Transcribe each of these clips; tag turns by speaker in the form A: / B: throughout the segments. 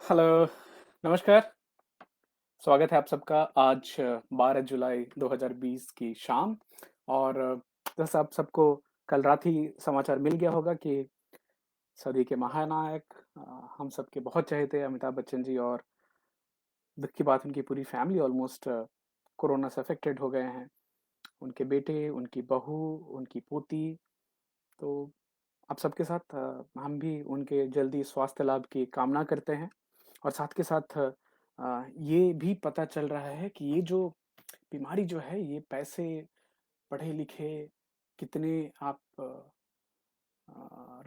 A: Hello, नमस्कार। स्वागत है आप सबका आज 12 जुलाई 2020 की शाम और जैसा आप सबको कल रात ही समाचार मिल गया होगा कि सदी के महानायक हम सबके बहुत चहेते अमिताभ बच्चन जी और दुःख की बात उनकी पूरी फैमिली ऑलमोस्ट कोरोना से अफेक्टेड हो गए हैं। उनके बेटे, उनकी बहू, उनकी पोती, तो आप सबके साथ हम भी उनके जल्दी स्वास्थ्य लाभ की कामना करते हैं और साथ के साथ ये भी पता चल रहा है कि ये जो बीमारी जो है ये पैसे, पढ़े-लिखे, कितने आप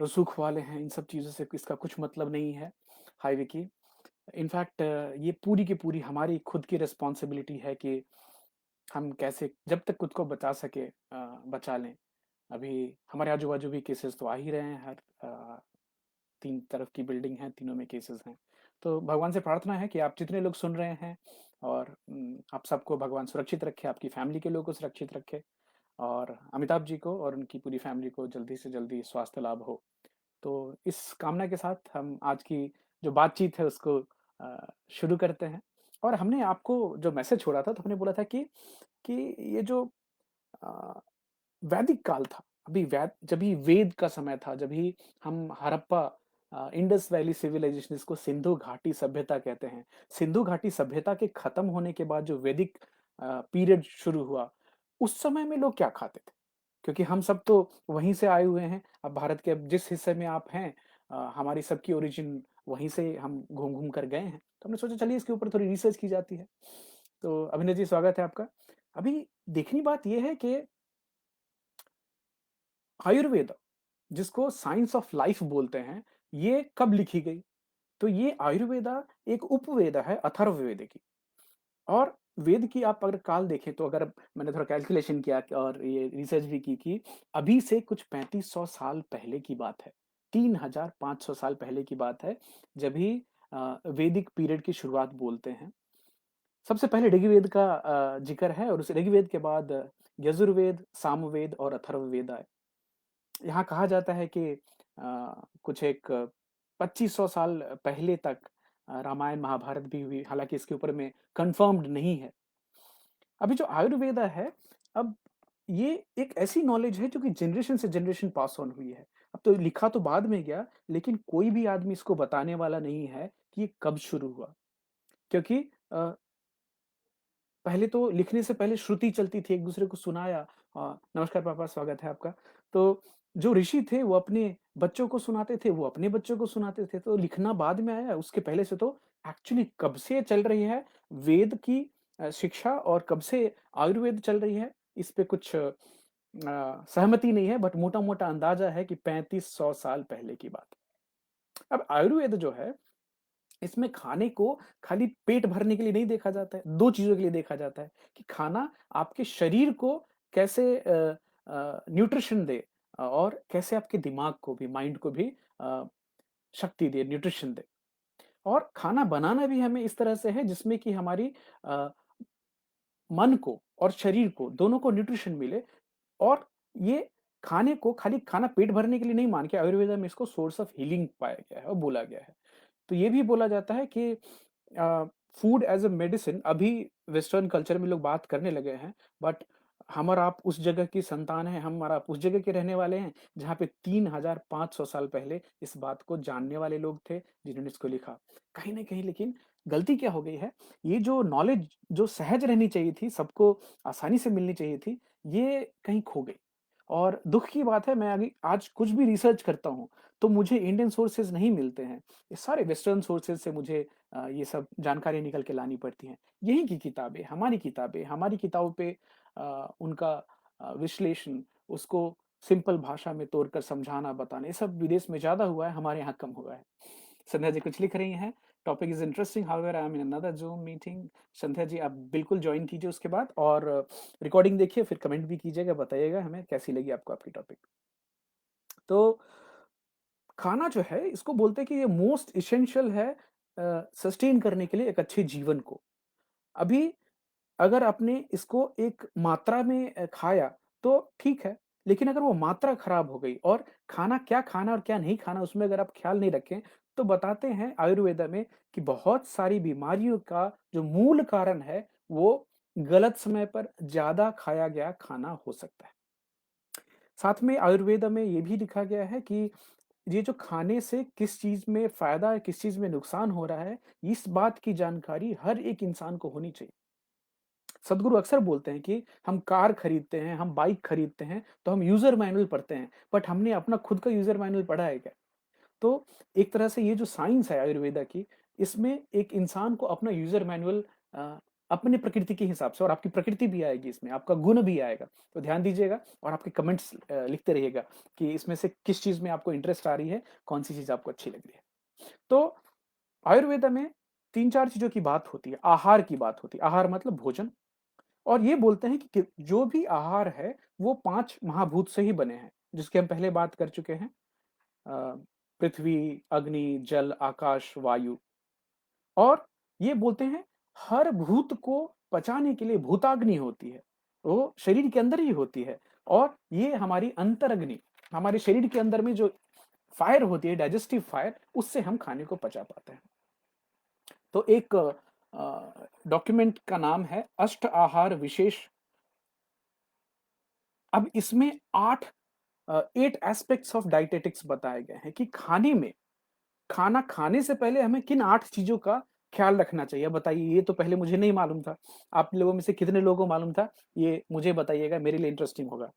A: रसूख वाले हैं, इन सब चीज़ों से इसका कुछ मतलब नहीं है, हाई विकी। इनफैक्ट ये पूरी की पूरी हमारी खुद की रिस्पॉन्सिबिलिटी है कि हम कैसे जब तक खुद को बचा सके बचा लें। अभी हमारे आजू-बाजू भी केसेस तो आ ही रहे हैं, हर 3 तरफ की बिल्डिंग है, तीनों में केसेस हैं। तो भगवान से प्रार्थना है कि आप जितने लोग सुन रहे हैं और आप सबको भगवान सुरक्षित रखे, आपकी फैमिली के लोगों को सुरक्षित रखे और अमिताभ जी को और उनकी पूरी फैमिली को जल्दी से जल्दी स्वास्थ्य लाभ हो। तो इस कामना के साथ हम आज की जो बातचीत है उसको शुरू करते हैं और हमने आपको जो मैसेज छोड़ा था तो हमने बोला था कि ये जो अ, वैदिक काल था, अभी जब ही वेद का समय था, जब ही हम हड़प्पा इंडस वैली सिविलाइजेशन जिसको सिंधु घाटी सभ्यता कहते हैं। सिंधु घाटी सभ्यता के खत्म होने के बाद जो वैदिक पीरियड शुरू हुआ, उस समय में लोग क्या खाते थे? क्योंकि हम सब तो वहीं से आए हुए हैं। अब भारत के अब जिस हिस्से में आप हैं हमारी सबकी ओरिजिन वहीं से हम घूम-घूम कर गए हैं। तो हमने सोचा चलिए इसके ऊपर थोड़ी रिसर्च की जाती है। तो अभिनव जी स्वागत है आपका। अभी देखनी बात ये है कि आयुर्वेद जिसको साइंस ऑफ लाइफ बोलते हैं, ये कब लिखी गई? तो ये आयुर्वेदा एक उपवेद है अथर्ववेद की और वेद की आप अगर काल देखें तो अगर मैंने थोड़ा कैलकुलेशन किया और ये रिसर्च भी की कि अभी से कुछ 3500 साल पहले की बात है। 3500 साल पहले की बात है, जब ही वैदिक पीरियड की शुरुआत बोलते हैं। सबसे पहले ऋग्वेद का जिक्र है और उस ऋग्वेद के बाद यजुर्वेद, सामवेद और अथर्ववेद आए। यहाँ कहा जाता है कि कुछ एक 2500 साल पहले तक रामायण महाभारत भी हुई, हालाँकि इसके ऊपर में कन्फर्म्ड नहीं है। अभी जो आयुर्वेदा है, अब ये एक ऐसी नॉलेज है जो कि जनरेशन से जनरेशन पास ऑन हुई है। अब तो लिखा तो बाद में गया, लेकिन कोई भी आदमी इसको बताने वाला नहीं है कि ये कब शुरू हुआ। क्योंकि अ, पहले तो लिखने से पहले श्रुति चलती थी, एक-दूसरे को सुनाया। नमस्कार पापा, स्वागत है आपका। तो जो ऋषि थे, वो अपने बच्चों को सुनाते थे, वो अपने बच्चों को सुनाते थे, तो लिखना बाद में आया। उसके पहले से तो एक्चुअली कब से चल रही है वेद की शिक्षा और कब से आयुर्वेद चल रही है, इस पे कुछ सहमति नहीं है, बट मोटा-मोटा अंदाज़ा है कि 3500 साल पहले की बात है। अब आयुर्वेद जो है इसमें खाने को खाली पेट भरने के लिए नहीं देखा जाता है, 2 चीज़ों के लिए देखा जाता है कि खाना आपके शरीर को कैसे न्यूट्रिशन दे और कैसे आपके दिमाग को भी, माइंड को भी अ, शक्ति दे, न्यूट्रिशन दे। और खाना बनाना भी हमें इस तरह से है जिसमें कि हमारी अ, मन को और शरीर को दोनों को न्यूट्रिशन मिले और ये खाने को खाली खाना पेट भरने के लिए नहीं मान के आयुर्वेदा में इसको सोर्स ऑफ हीलिंग पाया गया है और बोला गया है। तो ये भी बोला जाता है कि फूड एज़ अ मेडिसिन अभी वेस्टर्न कल्चर में लोग बात करने लगे हैं, बट हम और आप उस जगह की संतान हैं, हम और आप उस जगह के रहने वाले हैं, जहाँ पे 3500 साल पहले इस बात को जानने वाले लोग थे, जिन्होंने इसको लिखा। कहीं न कहीं लेकिन गलती क्या हो गई है, ये जो नॉलेज जो सहज रहनी चाहिए थी, सबको आसानी से मिलनी चाहिए थी, ये कहीं खो गई। और दुःख की बात है मैं अभी आज कुछ भी रिसर्च करता हूँ, तो मुझे इंडियन सोर्सेज़ नहीं मिलते हैं। ये सारे वेस्टर्न सोर्सेज़ से मुझे ये सब जानकारी निकल के लानी पड़ती हैं। यहीं की किताबें, हमारी किताबों पे उनका विश्लेषण, उसको सिंपल भाषा में तोड़कर समझाना, बताना, ये सब विदेश में ज़्यादा हुआ है, हमारे यहाँ कम हुआ है। संध्या जी कुछ लिख रही हैं, topic is interesting however I am in another Zoom meeting. Sandhya ji आप बिल्कुल जॉइन कीजिए उसके बाद और रिकॉर्डिंग देखिए, फिर कमेंट भी कीजिएगा, बताइएगा हमें कैसी लगी आपको आपकी टॉपिक। तो खाना जो है इसको बोलते हैं कि ये मोस्ट एसेंशियल है सस्टेन करने के लिए एक अच्छे जीवन को। अभी अगर आपने इसको एक मात्रा में खाया तो ठीक है, लेकिन अगर वो मात्रा खराब हो गई और खाना क्या खाना और क्या नहीं खाना उसमें अगर आप ख़्याल नहीं रखें, तो बताते हैं आयुर्वेदा में कि बहुत सारी बीमारियों का जो मूल कारण है, वो गलत समय पर ज़्यादा खाया गया खाना हो सकता है। साथ में आयुर्वेदा में ये भी लिखा गया है कि ये जो खाने से किस चीज़ में फ़ायदा है, किस चीज़ में नुकसान हो रहा है, इस बात की जानकारी हर एक इंसान को होनी चाहिए। सद्गुरु अक्सर बोलते हैं कि हम कार खरीदते हैं, हम बाइक खरीदते हैं, तो हम यूज़र मैनुअल पढ़ते हैं, बट हमने अपना खुद का यूज़र मैनुअल पढ़ा है क्या? तो एक तरह से ये जो साइंस है आयुर्वेदा की, इसमें एक इंसान को अपना यूज़र मैनुअल अपनी प्रकृति के हिसाब से, और आपकी प्रकृति भी आएगी इसमें, आपका गुण भी आएगा। तो ध्यान दीजिएगा और आपके कमेंट्स लिखते रहिएगा कि इसमें से किस चीज़ में आपको इंटरेस्ट आ रही है, कौन-सी चीज़ आपको अच्छी लग रही है। तो आयुर्वेदा में 3-4 चीज़ों की बात होती है, आहार की बात होती है। आहार मतलब भोजन, और ये बोलते हैं कि जो भी आहार है, वो 5 महाभूत से ही बने हैं, जिसकी हम पहले बात कर चुके हैं। अ, पृथ्वी, अग्नि, जल, आकाश, वायु। और ये बोलते हैं हर भूत को पचाने के लिए भूताग्नि होती है, वो शरीर के अंदर ही होती है, और ये हमारी अंतरग्नि, हमारे शरीर के अंदर में जो फायर होती है, डाइजेस्टिव फायर, उससे हम खाने को पचा पाते हैं। तो एक डॉक्यूमेंट का नाम है अष्ट आहार विशेष। अब इसमें 8 एस्पेक्ट्स ऑफ डाइटेटिक्स बताए गए हैं कि खाने में, खाना खाने से पहले हमें किन 8 चीज़ों का ख्याल रखना चाहिए। बताइए, ये तो पहले मुझे नहीं मालूम था। आप लोगों में से कितने लोगों को मालूम था? ये मुझे बताइएगा, मेरे लिए इंटरेस्टिंग होगा।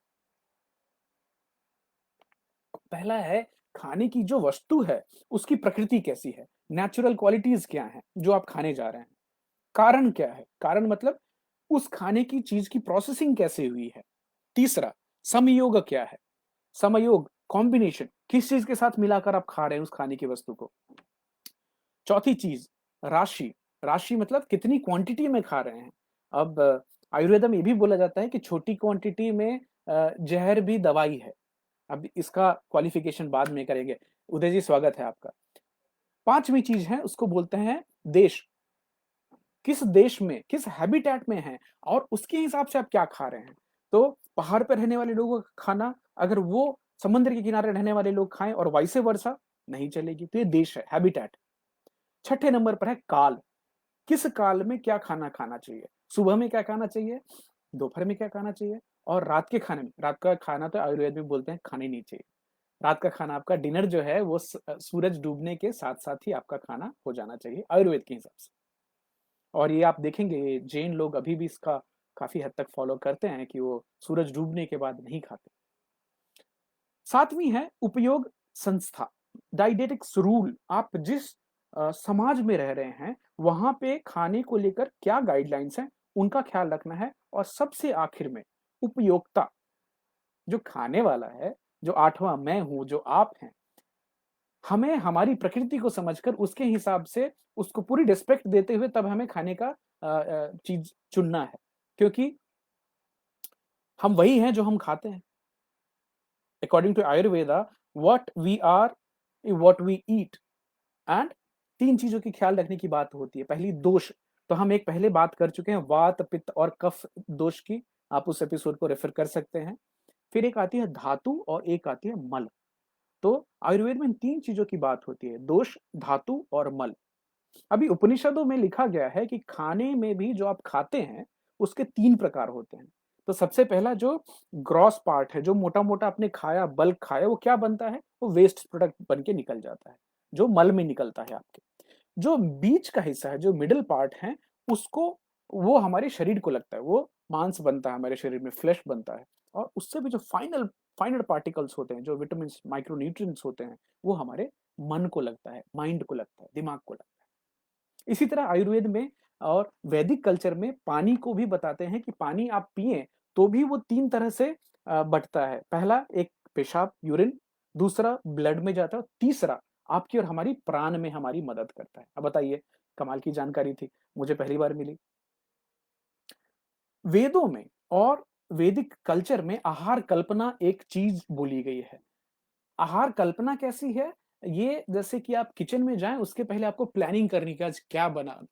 A: पहला है, खाने की जो वस्तु है, उसकी प्रकृति कैसी है? नेचुरल क्वालिटीज़ क्या हैं, जो आप खाने जा रहे हैं? कारण क्या है? कारण मतलब उस खाने की चीज़ की प्रोसेसिंग कैसे हुई है? तीसरा, समयोग क्या है? समयोग, कॉम्बिनेशन, किस चीज़ के साथ मिलाकर आप खा रहे हैं उस खाने की वस्तु को? चौथी चीज़, राशि। राशि मतलब कितनी क्वांटिटी में खा रहे हैं। अब आयुर्वेदा में ये भी बोला जाता है कि छोटी क्वांटिटी में ज़हर भी दवाई है। अब इसका क्वालिफ़िकेशन बाद में करेंगे। उदय जी, स्वागत है आपका। 5वीं चीज़ है, उसको बोलते हैं देश। किस देश में, किस हैबिटेट में हैं, और उसके हिसाब से आप क्या खा रहे हैं। तो पहाड़ पे रहने वाले लोगों का खाना, अगर वो समुद्र के किनारे रहने वाले लोग खाएँ और वाइस वर्सा, नहीं चलेगी। तो ये देश है, हैबिटेट। छठे नंबर पर है काल। किस काल में क्या खाना खाना चाहिए? सुबह में क्या खाना चाहिए? दोपहर में क्या खाना चाहिए? और रात के खाने में, रात का खाना तो आयुर्वेद में बोलते हैं खाने नहीं चाहिए। रात का खाना, आपका डिनर जो है वो सूरज डूबने के साथ-साथ ही आपका खाना हो जाना चाहिए आयुर्वेद के हिसाब से। और ये आप देखेंगे जैन लोग अभी भी इसका काफ़ी हद तक फ़ॉलो करते हैं कि वो सूरज डूबने के बाद नहीं खाते। 7वीं है उपयोग संस्था, डाइटेटिक्स रूल। आप जिस समाज में रह रहे हैं, वहाँ पे खाने को लेकर क्या गाइडलाइंस हैं, उनका ख़्याल रखना है। और सबसे आखिर में उपयोक्ता, जो खाने वाला है, जो 8वां मैं हूँ, जो आप हैं, हमें हमारी प्रकृति को समझकर उसके हिसाब से उसको पूरी रिस्पेक्ट देते हुए तब हमें खाने का चीज़ चुनना है। क्योंकि हम वही हैं जो हम खाते हैं। According to Ayurveda, what we are, what we eat. And 3 चीज़ों की ख्याल रखने की बात होती है। पहली, दोष। तो हम एक पहले बात कर चुके हैं वात, पित्त और कफ दोष की। आप उस एपिसोड को रेफर कर सकते हैं। फिर एक आती है धातु और एक आती है मल। तो आयुर्वेद में इन 3 चीज़ों की बात होती है, दोष, धातु और मल। अभी उपनिषदों में लिखा गया है कि खाने में भी जो आप खाते हैं, उसके 3 प्रकार होते हैं। तो सबसे पहला जो ग्रॉस पार्ट है, जो मोटा-मोटा आपने खाया, बल्क खाया, वो क्या बनता है? वो वेस्ट प्रोडक्ट बन के निकल जाता है, जो मल में निकलता है आपके। जो बीच का हिस्सा है, जो मिडल पार्ट है, उसको, वो हमारे शरीर को लगता है, वो मांस बनता है हमारे शरीर में, फ्लेश बनता है। और उससे भी जो फाइनल फाइनल पार्टिकल्स होते हैं, जो विटामिन्स, माइक्रो न्यूट्रिएंट्स होते हैं, वो हमारे मन को लगता है, माइंड को लगता है, दिमाग को लगता है। इसी तरह आयुर्वेद में और वैदिक कल्चर में पानी को भी बताते हैं कि पानी आप पिएँ, तो भी वो 3 तरह से बँटता है। पहला, एक पेशाब, यूरिन। दूसरा, ब्लड में जाता है। तीसरा, आपकी और हमारी प्राण में हमारी मदद करता है। अब बताइए, कमाल की जानकारी थी, मुझे पहली बार मिली। वेदों में और वैदिक कल्चर में आहार कल्पना एक चीज़ बोली गई है। आहार कल्पना कैसी है? ये जैसे कि आप किचन में जाएँ, उसके पहले आपको प्लानिंग करनी कि आज क्या बनाना।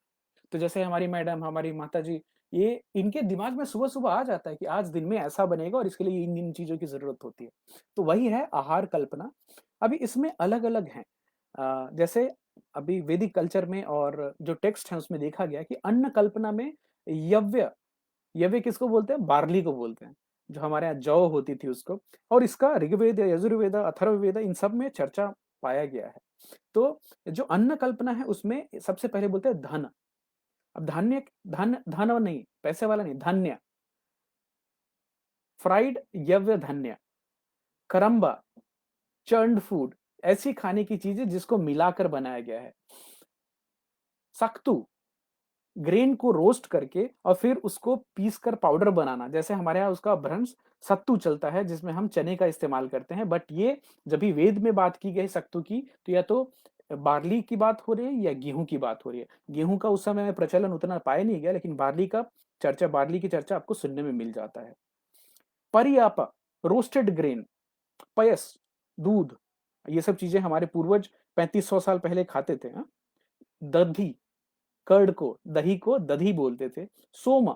A: तो जैसे हमारी मैडम, हमारी माताजी, ये इनके दिमाग में सुबह-सुबह आ जाता है कि आज दिन में ऐसा बनेगा और इसके लिए इन-इन चीज़ों की ज़रूरत होती है। तो वही है आहार कल्पना। अभी इसमें अलग-अलग हैं। जैसे अभी वैदिक कल्चर में और जो टेक्स्ट है उसमें देखा गया कि अन्न कल्पना में यव्य, यव्य किसको बोलते हैं? बार्ली को बोलते हैं, जो हमारे यहाँ जौ होती थी उसको। और इसका ऋग्वेद, यजुर्वेद, अथर्ववेद इन सब में चर्चा पाया गया है। तो जो अन्न कल्पना है उसमें सबसे पहले बोलते हैं धन। अब धान्य, धन धन नहीं, पैसे वाला नहीं, धान्य, फ्राइड यव्य धान्य, करम्बा, चर्न्ड फूड, ऐसी खाने की चीजें जिसको मिलाकर बनाया गया है। सख्तू, ग्रेन को रोस्ट करके और फिर उसको पीस कर पाउडर बनाना, जैसे हमारे यहाँ उसका भ्रंश सत्तू चलता है जिसमें हम चने का इस्तेमाल करते हैं। बट ये जब भी वेद में बात की गई सत्तू की, तो या तो बार्ली की बात हो रही है या गेहूं की बात हो रही है। गेहूं का उस समय में प्रचलन उतना पाया नहीं गया, लेकिन बार्ली की चर्चा आपको सुनने में मिल जाता है। परियापा, रोस्टेड ग्रेन, पयस, दूध, ये सब चीजें हमारे पूर्वज 3500 साल पहले खाते थे। हाँ? दधी, कर्ड को, दही को दधी बोलते थे। सोम,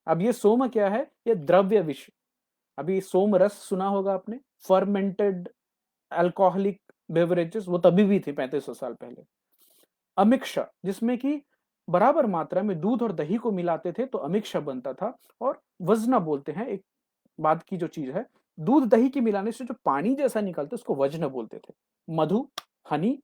A: अब ये सोम क्या है? ये द्रव्य विष। अभी सोम रस सुना होगा आपने, फर्मेंटेड अल्कोहलिक बेवरेजेस, वो तभी भी थे 3500 साल पहले। अमिक्षा, जिसमें कि बराबर मात्रा में दूध और दही को मिलाते थे तो अमिक्षा बनता था। और वजना बोलते हैं एक बाद की जो चीज है, दूध दही के मिलाने से जो पानी जैसा निकलता है उसको वजन बोलते थे। मधु, हनी,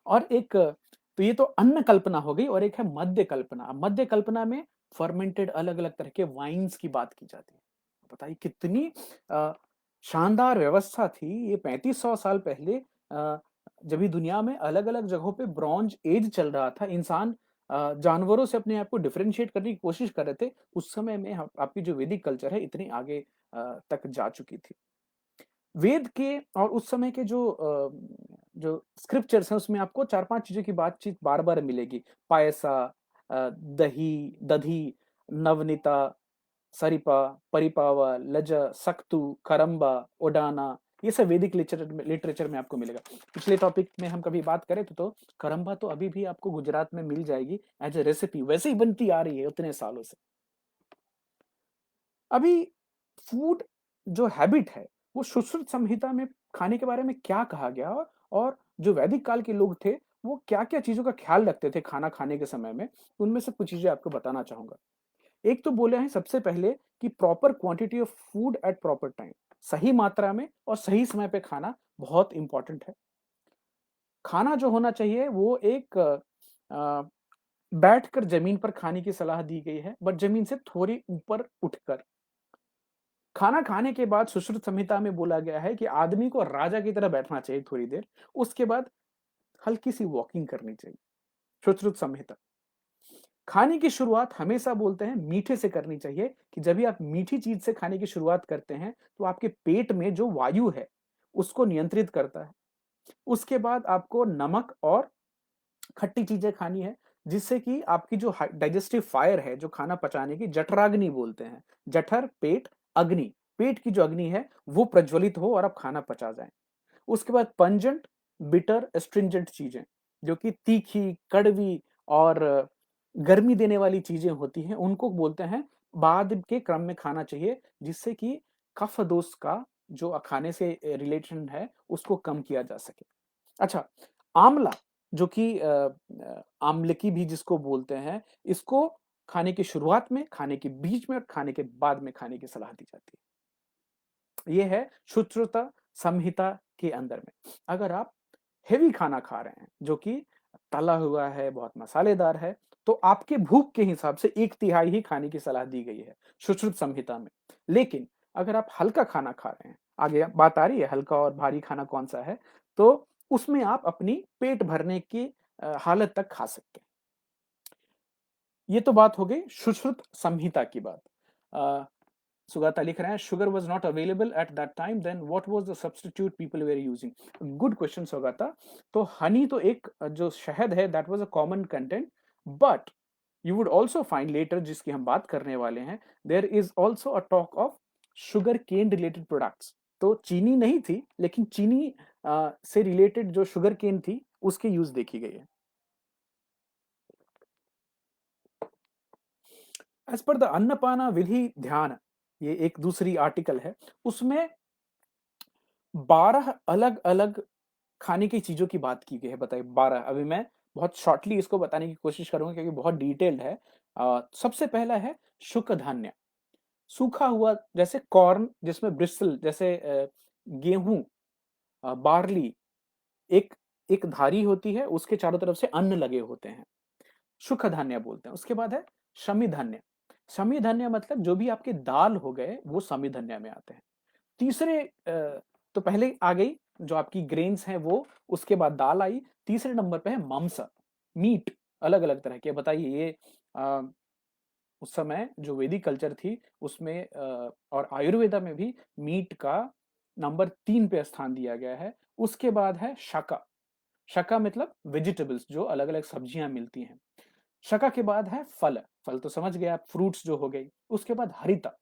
A: और एक, तो ये तो अन्न कल्पना हो गई, और एक है मध्य कल्पना। अब मध्य कल्पना में फर्मेंटेड अलग अलग तरह के वाइन्स की बात की जाती है। बताइए कितनी अ, शानदार व्यवस्था थी ये 3500 साल पहले। जब भी दुनिया में अलग अलग जगहों पे ब्रॉन्ज एज चल रहा था, इंसान जानवरों से अपने आप को डिफरेंशिएट करने की कोशिश कर रहे थे, उस समय में आपकी जो वैदिक कल्चर है इतनी आगे तक जा चुकी थी। वेद के और उस समय के जो स्क्रिप्चर्स हैं उसमें आपको 4-5 चीज़ों की बातचीत बार-बार मिलेगी। पायसा, दही, दधी, नवनीता, सरिपा, परिपावा, लज, सक्तु, करम्बा, ओडाना, ये सब वैदिक लिटरेचर में आपको मिलेगा। पिछले टॉपिक में हम कभी बात करें तो करम्बा तो अभी भी आपको गुजरात में मिल जाएगी एज़ अ रेसिपी, वैसे ही बनती आ रही है उतने सालों से। अभी फूड जो हैबिट है, वो सुश्रुत संहिता में खाने के बारे में क्या कहा गया, और जो वैदिक काल के लोग थे, वो क्या-क्या चीज़ों का ख्याल रखते थे खाना खाने के समय में, उनमें से कुछ चीज़ें आपको बताना चाहूँगा। एक तो बोले हैं सबसे पहले कि proper quantity of food at proper time, सही मात्रा में और सही समय पे खाना बहुत इम्पोर्टेंट है। खाना जो होना चाहिए वो एक बैठकर ज़मीन पर खाने की सलाह दी गई है, बट ज़मीन से थोड़ी ऊपर उठकर। खाना खाने के बाद सुश्रुत संहिता में बोला गया है कि आदमी को राजा की तरह बैठना चाहिए थोड़ी देर, उसके बाद हल्की सी वॉकिंग करनी चाहिए। सुश्रुत संहिता। खाने की शुरुआत हमेशा बोलते हैं मीठे से करनी चाहिए, कि जब भी आप मीठी चीज से खाने की शुरुआत करते हैं तो आपके पेट में जो वायु है उसको नियंत्रित करता है। उसके बाद आपको नमक और खट्टी चीजें खानी है, जिससे कि आपकी जो डाइजेस्टिव फायर है, जो खाना पचाने की, जठराग्नि बोलते हैं। जठर, पेट, अग्नि, पेट की जो अग्नि है वो प्रज्वलित हो और आप खाना पचा जाए। उसके बाद पंजेंट, बिटर, एस्ट्रिंजेंट चीजें, जो कि तीखी, कड़वी और गर्मी देने वाली चीजें होती हैं, उनको बोलते हैं बाद के क्रम में खाना चाहिए, जिससे कि कफ दोष का जो खाने से रिलेशन है उसको कम किया जा सके। अच्छा, आंवला, जो कि आमलकी भी जिसको बोलते हैं, इसको खाने की शुरुआत में, खाने के बीच में और खाने के बाद में खाने की सलाह दी जाती है। ये है शुश्रुता संहिता के अंदर में। अगर आप हेवी खाना खा रहे हैं, जो कि तला हुआ है, बहुत मसालेदार है, तो आपके भूख के हिसाब से 1/3 ही खाने की सलाह दी गई है सुश्रुत संहिता में। लेकिन अगर आप हल्का खाना खा रहे हैं, आगे बात आ रही है हल्का और भारी खाना कौन-सा है, तो उसमें आप अपनी पेट भरने की हालत तक खा सकते हैं। ये तो बात हो गई सुश्रुत संहिता की बात। अ, सुगाता लिख रहे हैं sugar was not available at that time, then what was the substitute people were using. Good question Sugata. तो हनी तो एक जो शहद है that was a common content, but you would also find later, जिसकी हम बात करने वाले हैं, there is also a talk of sugar cane related products. तो चीनी नहीं थी, लेकिन चीनी से रिलेटेड जो शुगर केन थी उसके यूज देखी गई है। एज पर द अन्नपाना विधि ध्यान, ये एक दूसरी आर्टिकल है, उसमें 12 अलग अलग खाने की चीज़ों की बात की गई है, बताइए 12। अभी मैं बहुत शॉर्टली इसको बताने की कोशिश करूँगा क्योंकि बहुत डिटेल्ड है। सबसे पहला है शुक धान्य, सूखा हुआ जैसे कॉर्न जिसमें ब्रिस्टल जैसे गेहूँ, बार्ली, एक एक धारी होती है, उसके चारों तरफ से अन्न लगे होते हैं, शुक धान्य बोलते हैं। उसके बाद है शमी धान्य। शमी धान्य मतलब जो भी आपके दाल हो गए, वो शमी धान्य में आते हैं। तीसरे तो पहले आ गई जो आपकी ग्रेन्स हैं वो, उसके बाद दाल आई। तीसरे नंबर पे है मांस, मीट, अलग-अलग तरह के। बताइए ये अ, उस समय जो वैदिक कल्चर थी उसमें और आयुर्वेदा में भी मीट का नंबर 3 पे स्थान दिया गया है। उसके बाद है शाका। शाका मतलब वेजिटेबल्स जो अलग-अलग सब्जियाँ मिलती हैं। शका के बाद है फल, फल तो समझ गए आप, फ्रूट्स जो हो गई। उसके बाद हरिता,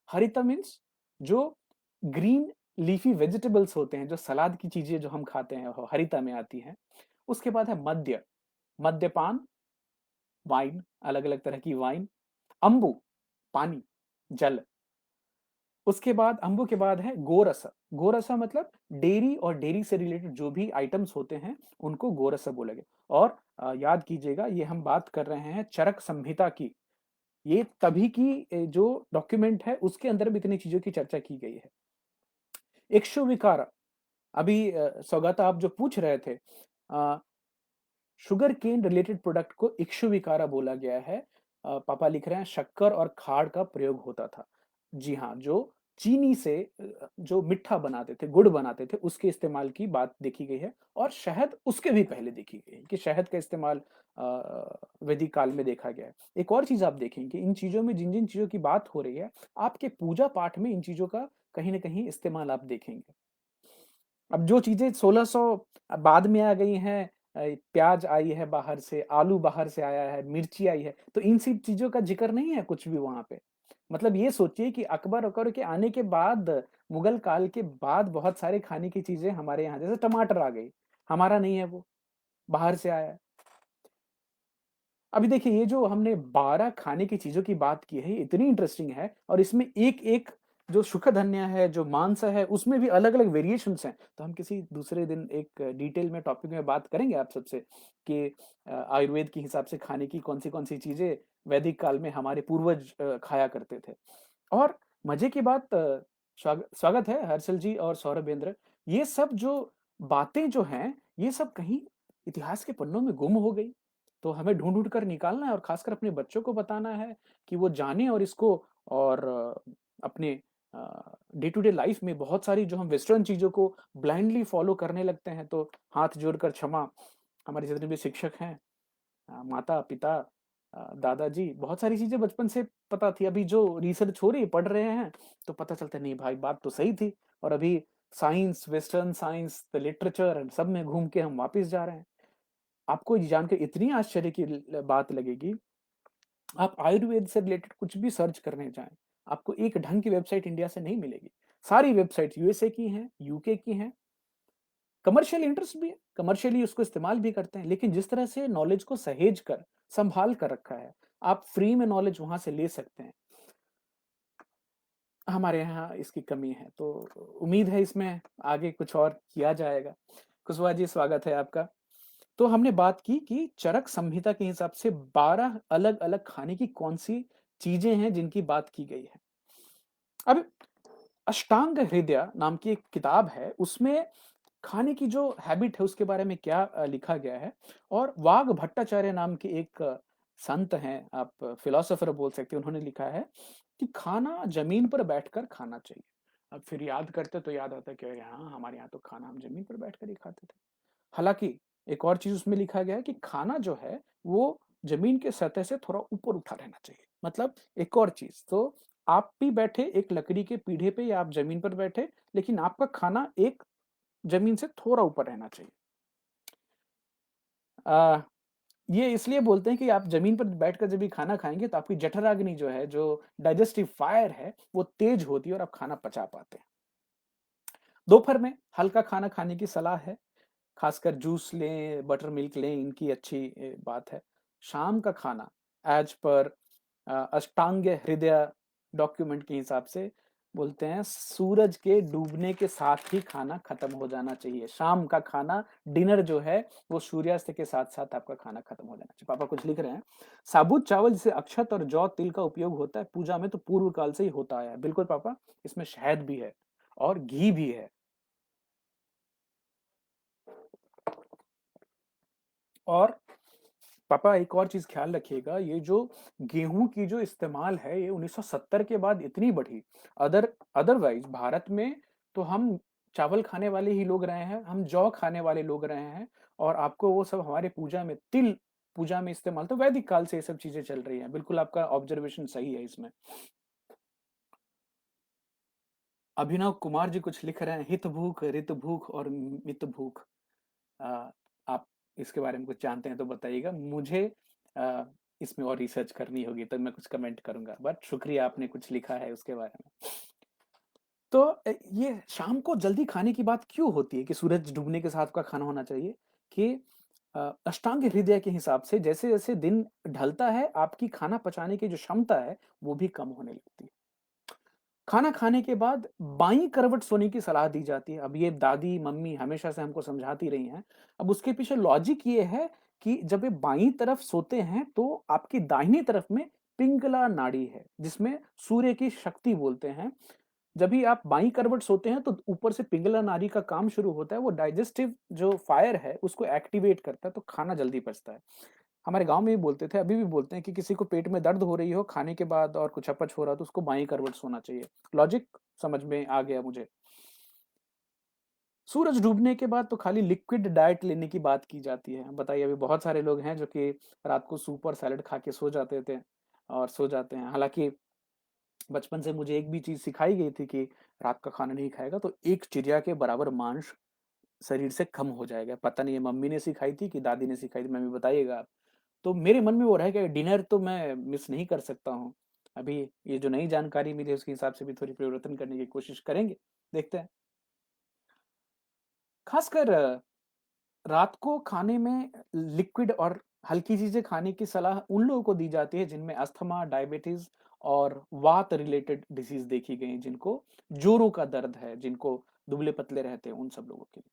A: हरिता मीन्स जो ग्रीन लीफी वेजिटेबल्स होते हैं, जो सलाद की चीजें जो हम खाते हैं वो हरिता में आती हैं। उसके बाद है मद्य, मद्यपान, वाइन, अलग अलग तरह की वाइन। अम्बु, पानी, जल। उसके बाद अम्बु के बाद है गोरस, गोरस मतलब डेयरी और डेयरी से रिलेटेड जो भी आइटम्स होते हैं उनको गोरस बोलेंगे। और याद कीजिएगा ये हम बात कर रहे हैं चरक संहिता की, ये तभी की जो डॉक्यूमेंट है उसके अंदर भी इतनी चीजों की चर्चा की गई है। इक्षुविकार, अभी सौगाता आप जो पूछ रहे थे, शुगर केन रिलेटेड प्रोडक्ट को इक्षुविकारा बोला गया है। पापा लिख रहे हैं शक्कर और खाड़ का प्रयोग होता था। जी हाँ, जो चीनी से जो मिट्ठा बनाते थे, गुड़ बनाते थे, उसके इस्तेमाल की बात देखी गई है। और शहद उसके भी पहले देखी गई है कि शहद का इस्तेमाल वैदिक काल में देखा गया है। एक और चीज आप देखेंगे इन चीजों में जिन जिन चीजों की बात हो रही है, आपके पूजा पाठ में इन चीजों का कहीं ना कहीं इस्तेमाल आप देखेंगे। अब जो चीजें 1600 बाद में आ गई हैं, प्याज आई है बाहर से, आलू बाहर से आया है, मिर्ची आई है, तो इन सब चीजों का जिक्र नहीं है कुछ भी वहां पे। मतलब ये सोचिए कि अकबर अकबर के आने के बाद, मुगल काल के बाद बहुत सारे खाने की चीजें हमारे यहाँ, जैसे टमाटर आ गई, हमारा नहीं है वो, बाहर से आया है। अभी देखिए ये जो हमने 12 खाने की चीजों की बात की है, ये इतनी इंटरेस्टिंग है और इसमें एक-एक जो सुखधन्य है, जो मांस है, उसमें भी अलग-अलग वेरिएशंस हैं। तो हम किसी दूसरे दिन एक डिटेल में टॉपिक में बात करेंगे आप सबसे कि आयुर्वेद के हिसाब से खाने की कौन सी चीजें वैदिक काल में हमारे पूर्वज खाया करते थे। और मजे की बात, स्वागत है हर्षल जी और सौरभेंद्र। ये सब जो बातें जो हैं, ये सब कहीं इतिहास के पन्नों में गुम हो गई। तो हमें ढूँढ-ढूँढ कर निकालना है और खासकर अपने बच्चों को बताना है कि वो जानें और इसको, और अपने डे टू डे लाइफ में बहुत सारी जो हम वेस्टर्न चीज़ों को ब्लाइंडली फॉलो करने लगते हैं, तो हाथ जोड़कर क्षमा, हमारे जितने भी शिक्षक हैं, माता-पिता, दादाजी, बहुत सारी चीज़ें बचपन से पता थी। अभी जो रिसर्च हो रही है, पढ़ रहे हैं, तो पता चलता है नहीं भाई बात तो सही थी। और अभी science, western science, the literature सब में घूम के हम वापस जा रहे हैं। आपको ये जानकर इतनी आश्चर्य की बात लगेगी, आप आयुर्वेद से रिलेटेड कुछ भी सर्च करने जाएं, आपको एक ढंग की वेबसाइट इंडिया से नहीं मिलेगी। सारी वेबसाइट यूएसए की हैं, यूके की हैं, कमर्शियल इंटरेस्ट भी है, कमर्शियली उसको इस्तेमाल भी करते हैं, लेकिन जिस तरह से नॉलेज को सहेज कर संभाल कर रखा है, आप फ्री में नॉलेज वहां से ले सकते हैं। हमारे यहाँ इसकी कमी है, तो उम्मीद है इसमें आगे कुछ और किया जाएगा। कुशवाहा जी स्वागत है आपका। तो हमने बात की कि चरक संहिता के हिसाब से 12 अलग-अलग खाने की कौन-सी चीजें हैं जिनकी बात की गई है। अब अष्टांग हृदय नाम की एक किताब है, उसमें खाने की जो हैबिट है उसके बारे में क्या लिखा गया है। और वाघ भट्टाचार्य नाम के एक संत हैं, आप फिलोसोफर बोल सकते हैं, उन्होंने लिखा है कि खाना जमीन पर बैठकर खाना चाहिए। अब फिर याद करते तो याद आता है कि अरे हाँ, हमारे यहाँ तो खाना हम जमीन पर बैठकर ही खाते थे। हालाँकि एक और चीज़ उसमें लिखा गया है कि खाना जो है वो ज़मीन के सतह से थोड़ा ऊपर उठा रहना चाहिए। मतलब एक और चीज़, तो आप भी बैठे एक लकड़ी के पीढ़े पे या आप ज़मीन पर बैठे, लेकिन आपका खाना एक ज़मीन से थोड़ा ऊपर रहना चाहिए। अ, ये इसलिए बोलते हैं कि आप ज़मीन पर बैठकर जब भी खाना खाएँगे तो आपकी जठराग्नि जो है, जो डाइजेस्टिव फायर है, वो तेज होती है और आप खाना पचा पाते हैं। दोपहर में हल्का खाना खाने की सलाह है। खासकर जूस लें, बटर मिल्क लें, इनकी अच्छी बात है। शाम का खाना एज़ पर अष्टांग हृदय डॉक्यूमेंट के हिसाब से बोलते हैं सूरज के डूबने के साथ ही खाना खत्म हो जाना चाहिए। शाम का खाना, डिनर जो है, वो सूर्यास्त के साथ-साथ आपका खाना खत्म हो जाना चाहिए। पापा कुछ लिख रहे हैं, साबुत चावल जैसे अक्षत और जौ, तिल का उपयोग होता है पूजा में, तो पूर्व काल से ही होता आया है। बिल्कुल पापा, इसमें शहद भी है और घी भी है। और पापा एक और चीज़ ख़्याल रखिएगा, ये जो गेहूँ की जो इस्तेमाल है, ये 1970 के बाद इतनी बढ़ी। अदरवाइज़ भारत में तो हम चावल खाने वाले ही लोग रहे हैं, हम जौ खाने वाले लोग रहे हैं, और आपको वो सब हमारे पूजा में तिल पूजा में इस्तेमाल, तो वैदिक काल से ये सब चीज़ें चल रही हैं। बिल्कुल आपका ऑब्ज़र्वेशन सही है इसमें। अभिनव कुमार जी कुछ लिख रहे हैं, हित भूख, ऋत भूख और मित भूख। अ, आप इसके बारे में कुछ जानते हैं तो बताइएगा। मुझे अ, इसमें और रिसर्च करनी होगी तब मैं कुछ कमेंट करूँगा। बट शुक्रिया, आपने कुछ लिखा है उसके बारे में। तो ये शाम को जल्दी खाने की बात क्यों होती है कि सूरज डूबने के साथ का खाना होना चाहिए? कि अष्टांग हृदय के हिसाब से जैसे-जैसे दिन ढलता है, आपकी खाना पचाने की जो क्षमता है, वो भी कम होने लगती है। खाना खाने के बाद बाईं करवट सोने की सलाह दी जाती है। अब ये दादी, मम्मी हमेशा से हमको समझाती रही हैं। अब उसके पीछे लॉजिक ये है कि जब ये बाईं तरफ सोते हैं, तो आपकी दाहिनी तरफ में पिंगला नाड़ी है, जिसमें सूर्य की शक्ति बोलते हैं। जब भी आप बाईं करवट सोते हैं, तो ऊपर से पिंगला नाड़ी का काम शुरू होता है। वो डाइजेस्टिव जो फायर है, उसको एक्टिवेट करता है, तो खाना जल्दी पचता है। हमारे गाँव में भी बोलते थे, अभी भी बोलते हैं कि किसी को पेट में दर्द हो रही हो खाने के बाद और कुछ अपच हो रहा हो, तो उसको बाईं करवट सोना चाहिए। लॉजिक समझ में आ गया मुझे। सूरज डूबने के बाद तो खाली लिक्विड डाइट लेने की बात की जाती है। बताइए, अभी बहुत सारे लोग हैं जो कि रात को सूप और सैलेड खा के सो जाते थे और सो जाते हैं। हालाँकि बचपन से मुझे एक भी चीज़ सिखाई गई थी कि रात का खाना नहीं खाएगा तो एक चिड़िया के बराबर मांस शरीर से कम हो जाएगा। पता नहीं ये मम्मी ने सिखाई थी कि दादी ने सिखाई थी, मम्मी बताइएगा आप। तो मेरे मन में वो रह गया, डिनर तो मैं मिस नहीं कर सकता हूँ। अभी ये जो नई जानकारी मिली है उसके हिसाब से भी थोड़ी परिवर्तन करने की कोशिश करेंगे, देखते हैं। खासकर रात को खाने में लिक्विड और हल्की चीज़ें खाने की सलाह उन लोगों को दी जाती है जिनमें अस्थमा, डायबिटीज़ और वात रिलेटेड डिसीज़ देखी गई हैं, जिनको जोड़ों का दर्द है, जिनको दुबले-पतले रहते हैं, उन सब लोगों के लिए।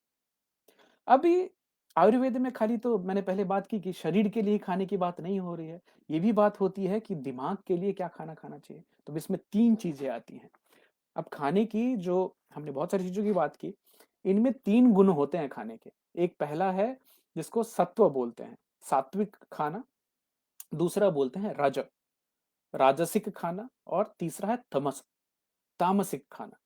A: अभी आयुर्वेद में खाली तो मैंने पहले बात की कि शरीर के लिए खाने की बात नहीं हो रही है। ये भी बात होती है कि दिमाग के लिए क्या खाना खाना चाहिए। तो इसमें 3 चीज़ें आती हैं। अब खाने की जो हमने बहुत सारी चीज़ों की बात की, इनमें 3 गुण होते हैं खाने के। एक पहला है जिसको सत्व बोलते हैं, सात्विक खाना, दूसरा बोलते हैं राजसिक खाना, और तीसरा है तामसिक खाना।